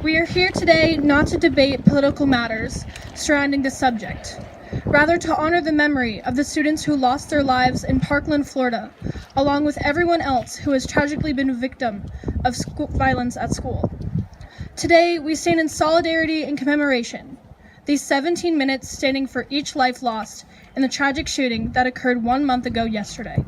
We are here today not to debate political matters surrounding the subject, rather to honor the memory of the students who lost their lives in Parkland, Florida, along with everyone else who has tragically been a victim of violence at school. Today, we stand in solidarity and commemoration, these 17 minutes standing for each life lost in the tragic shooting that occurred 1 month ago yesterday.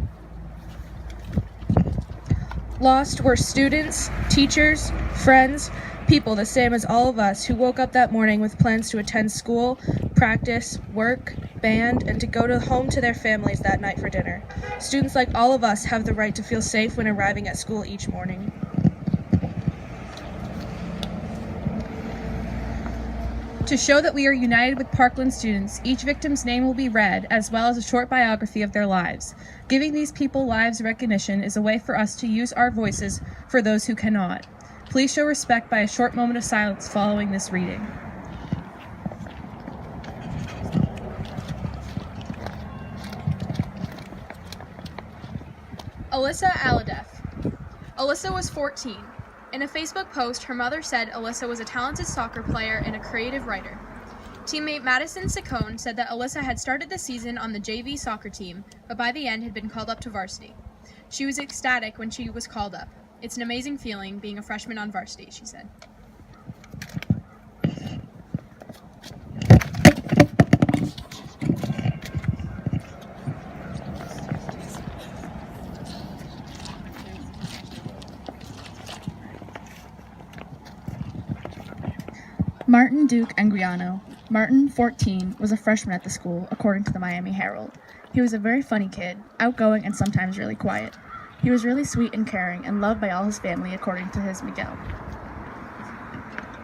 Lost were students, teachers, friends, people the same as all of us who woke up that morning with plans to attend school, practice, work, band, and to go home to their families that night for dinner. Students like all of us have the right to feel safe when arriving at school each morning. To show that we are united with Parkland students, each victim's name will be read, as well as a short biography of their lives. Giving these people lives recognition is a way for us to use our voices for those who cannot. Please show respect by a short moment of silence following this reading. Alyssa Aladef. Alyssa was 14. In a Facebook post, her mother said Alyssa was a talented soccer player and a creative writer. Teammate Madison Saccone said that Alyssa had started the season on the JV soccer team, but by the end had been called up to varsity. She was ecstatic when she was called up. It's an amazing feeling being a freshman on varsity, she said. Martin Duke Anguiano. Martin, 14, was a freshman at the school, according to the Miami Herald. He was a very funny kid, outgoing and sometimes really quiet. He was really sweet and caring and loved by all his family, according to his Miguel.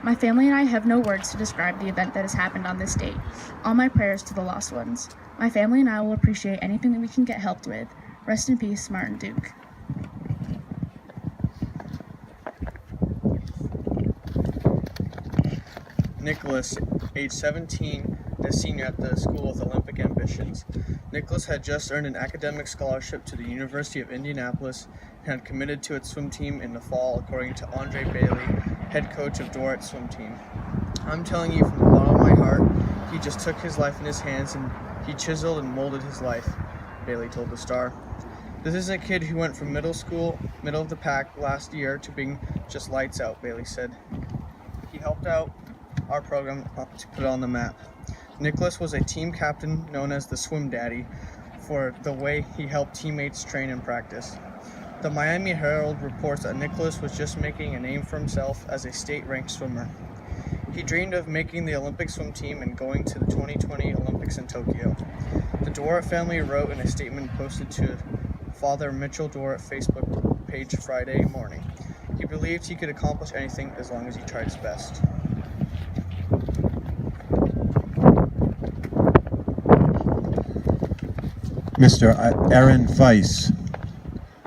My family and I have no words to describe the event that has happened on this date. All my prayers to the lost ones. My family and I will appreciate anything that we can get helped with. Rest in peace, Martin Duke. Nicholas, age 17, a senior at the School with Olympic ambitions. Nicholas had just earned an academic scholarship to the University of Indianapolis and had committed to its swim team in the fall, according to Andre Bailey, head coach of Dorrit's swim team. I'm telling you from the bottom of my heart, he just took his life in his hands and he chiseled and molded his life, Bailey told the Star. This is a kid who went from middle school, middle of the pack last year to being just lights out, Bailey said. He helped out our program to put it on the map. Nicholas was a team captain known as the Swim Daddy for the way he helped teammates train and practice. The Miami Herald reports that Nicholas was just making a name for himself as a state-ranked swimmer. He dreamed of making the Olympic swim team and going to the 2020 Olympics in Tokyo. The Dorrit family wrote in a statement posted to Father Mitchell Dorrit Facebook page Friday morning. He believed he could accomplish anything as long as he tried his best. Mr. Aaron Feiss.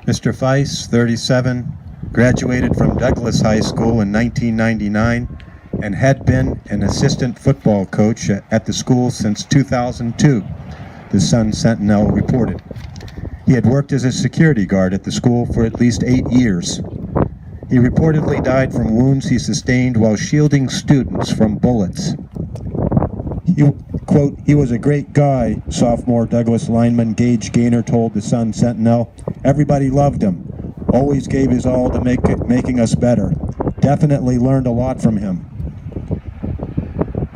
Mr. Feiss, 37, graduated from Douglas High School in 1999 and had been an assistant football coach at the school since 2002, the Sun-Sentinel reported. He had worked as a security guard at the school for at least 8 years. He reportedly died from wounds he sustained while shielding students from bullets. Quote, he was a great guy, sophomore Douglas lineman Gage Gaynor told the Sun-Sentinel. Everybody loved him. Always gave his all to making us better. Definitely learned a lot from him.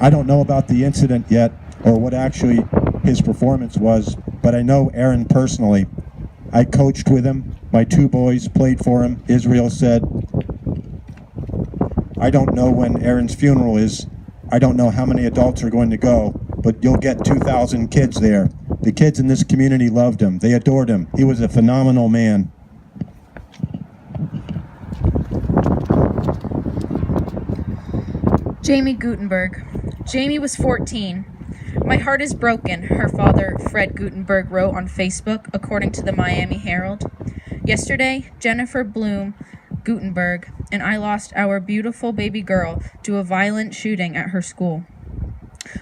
I don't know about the incident yet or what actually his performance was, but I know Aaron personally. I coached with him. My 2 boys played for him, Israel said. I don't know when Aaron's funeral is. I don't know how many adults are going to go, but you'll get 2,000 kids there. The kids in this community loved him. They adored him. He was a phenomenal man. Jamie Gutenberg. Jamie was 14. My heart is broken, her father, Fred Gutenberg, wrote on Facebook, according to the Miami Herald. Yesterday, Jennifer Bloom Gutenberg and I lost our beautiful baby girl to a violent shooting at her school.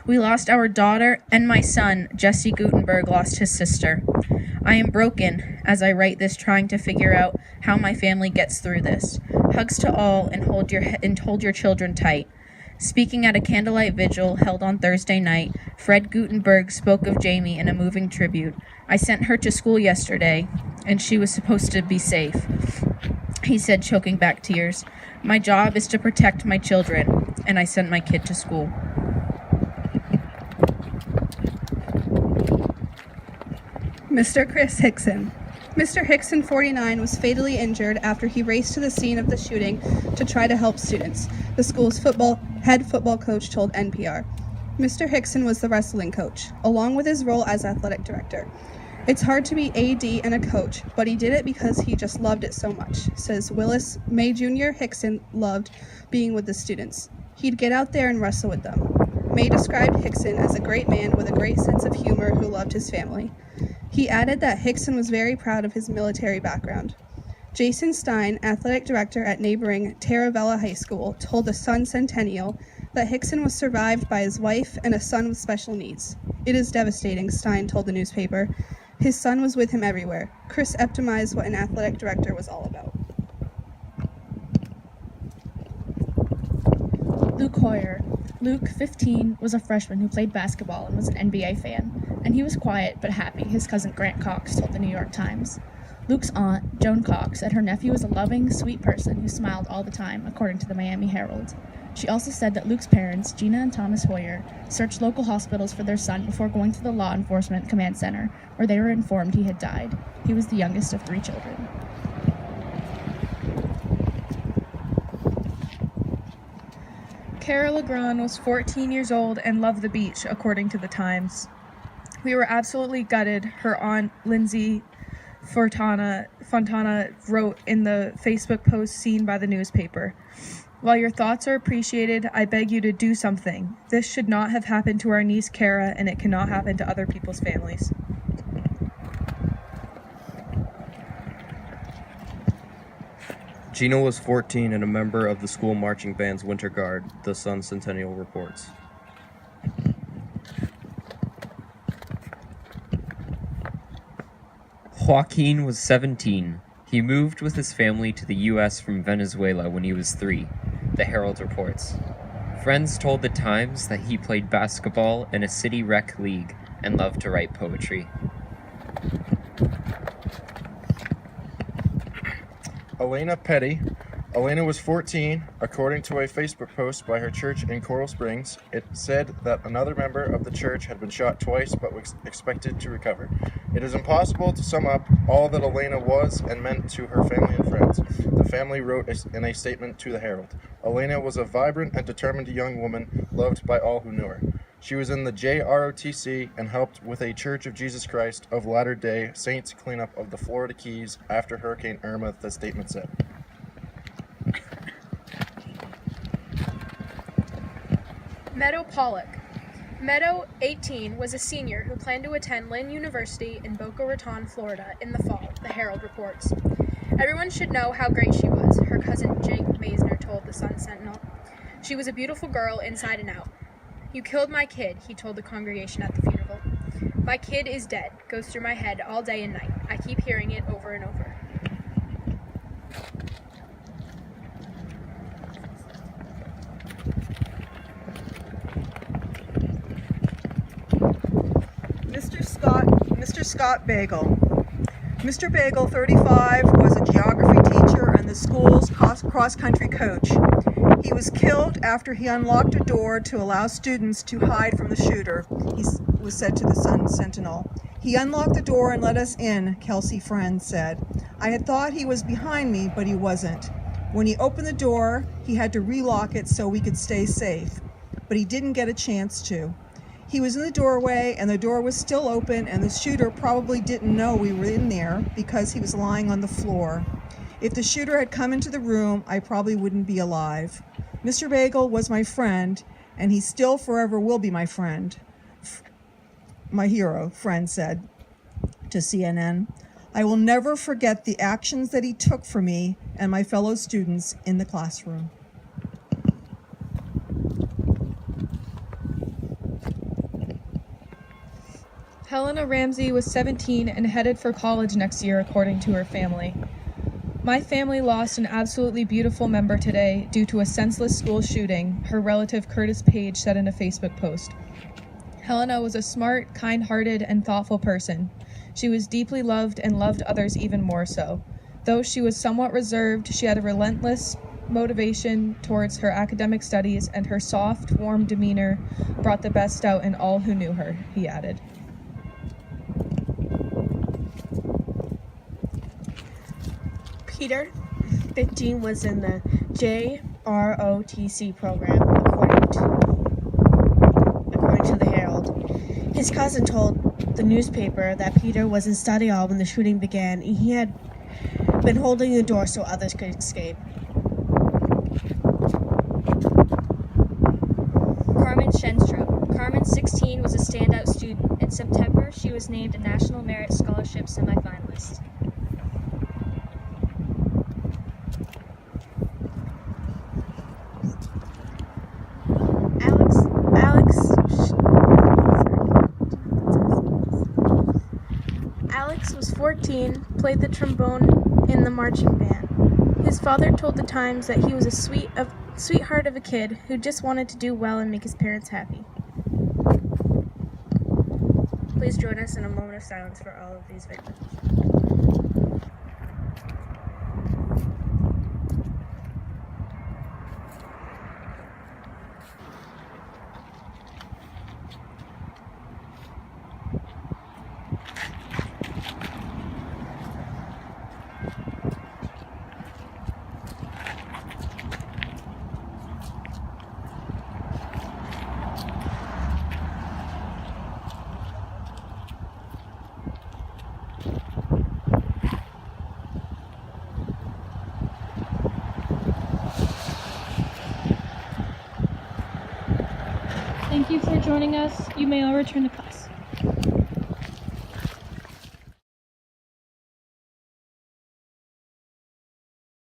We lost our daughter, and my son, Jesse Gutenberg, lost his sister. I am broken as I write this, trying to figure out how my family gets through this. Hugs to all, and hold your children tight. Speaking at a candlelight vigil held on Thursday night, Fred Gutenberg spoke of Jamie in a moving tribute. I sent her to school yesterday, and she was supposed to be safe. He said, choking back tears. My job is to protect my children, and I sent my kid to school. Mr. Chris Hickson. Mr. Hickson, 49, was fatally injured after he raced to the scene of the shooting to try to help students, the school's head football coach told NPR. Mr. Hickson was the wrestling coach, along with his role as athletic director. It's hard to be AD and a coach, but he did it because he just loved it so much, says Willis May Jr. Hickson loved being with the students. He'd get out there and wrestle with them. May described Hickson as a great man with a great sense of humor who loved his family. He added that Hickson was very proud of his military background. Jason Stein, athletic director at neighboring Taravella High School, told the Sun Centennial that Hickson was survived by his wife and a son with special needs. It is devastating, Stein told the newspaper. His son was with him everywhere. Chris epitomized what an athletic director was all about. Luke Hoyer. Luke, 15, was a freshman who played basketball and was an NBA fan, and he was quiet but happy, his cousin Grant Cox told the New York Times. Luke's aunt, Joan Cox, said her nephew was a loving, sweet person who smiled all the time, according to the Miami Herald. She also said that Luke's parents, Gina and Thomas Hoyer, searched local hospitals for their son before going to the Law Enforcement Command Center, where they were informed he had died. He was the youngest of 3 children. Cara Legrand was 14 years old and loved the beach, according to the Times. We were absolutely gutted, her aunt, Lindsay Fontana, wrote in the Facebook post seen by the newspaper. While your thoughts are appreciated, I beg you to do something. This should not have happened to our niece Cara, and it cannot happen to other people's families. Gina was 14 and a member of the school marching band's Winter Guard, the Sun Centennial reports. Joaquin was 17. He moved with his family to the U.S. from Venezuela when he was 3, the Herald reports. Friends told the Times that he played basketball in a city rec league and loved to write poetry. Elena Petty. Elena was 14. According to a Facebook post by her church in Coral Springs, it said that another member of the church had been shot twice but was expected to recover. It is impossible to sum up all that Elena was and meant to her family and friends, the family wrote in a statement to the Herald. Elena was a vibrant and determined young woman, loved by all who knew her. She was in the JROTC and helped with a Church of Jesus Christ of Latter-day Saints cleanup of the Florida Keys after Hurricane Irma, the statement said. Meadow Pollock. Meadow, 18, was a senior who planned to attend Lynn University in Boca Raton, Florida, in the fall, the Herald reports. Everyone should know how great she was, her cousin Jake Maisner told the Sun Sentinel. She was a beautiful girl inside and out. You killed my kid, he told the congregation at the funeral. My kid is dead, goes through my head all day and night. I keep hearing it over and over. Mr. Scott Bagel. Mr. Bagel, 35, was a geography teacher and the school's cross-country coach. He was killed after he unlocked a door to allow students to hide from the shooter, he was said to the Sun Sentinel. He unlocked the door and let us in, Kelsey Friend said. I had thought he was behind me, but he wasn't. When he opened the door, he had to relock it so we could stay safe, but he didn't get a chance to. He was in the doorway and the door was still open and the shooter probably didn't know we were in there because he was lying on the floor. If the shooter had come into the room, I probably wouldn't be alive. Mr. Bagel was my friend and he still forever will be my friend. My hero, Friend said to CNN. I will never forget the actions that he took for me and my fellow students in the classroom. Helena Ramsey was 17 and headed for college next year, according to her family. My family lost an absolutely beautiful member today due to a senseless school shooting, her relative Curtis Page said in a Facebook post. Helena was a smart, kind-hearted, and thoughtful person. She was deeply loved and loved others even more so. Though she was somewhat reserved, she had a relentless motivation towards her academic studies, and her soft, warm demeanor brought the best out in all who knew her, he added. Peter, 15, was in the JROTC program, according to the Herald. His cousin told the newspaper that Peter was in study hall when the shooting began, and he had been holding the door so others could escape. Carmen Shenstrup. Carmen, 16, was a standout student. In September, she was named a National Merit Scholarship semifinalist. Alex was 14, played the trombone in the marching band. His father told the Times that he was a sweetheart of a kid who just wanted to do well and make his parents happy. Please join us in a moment of silence for all of these victims. Thank you for joining us. You may all return to class.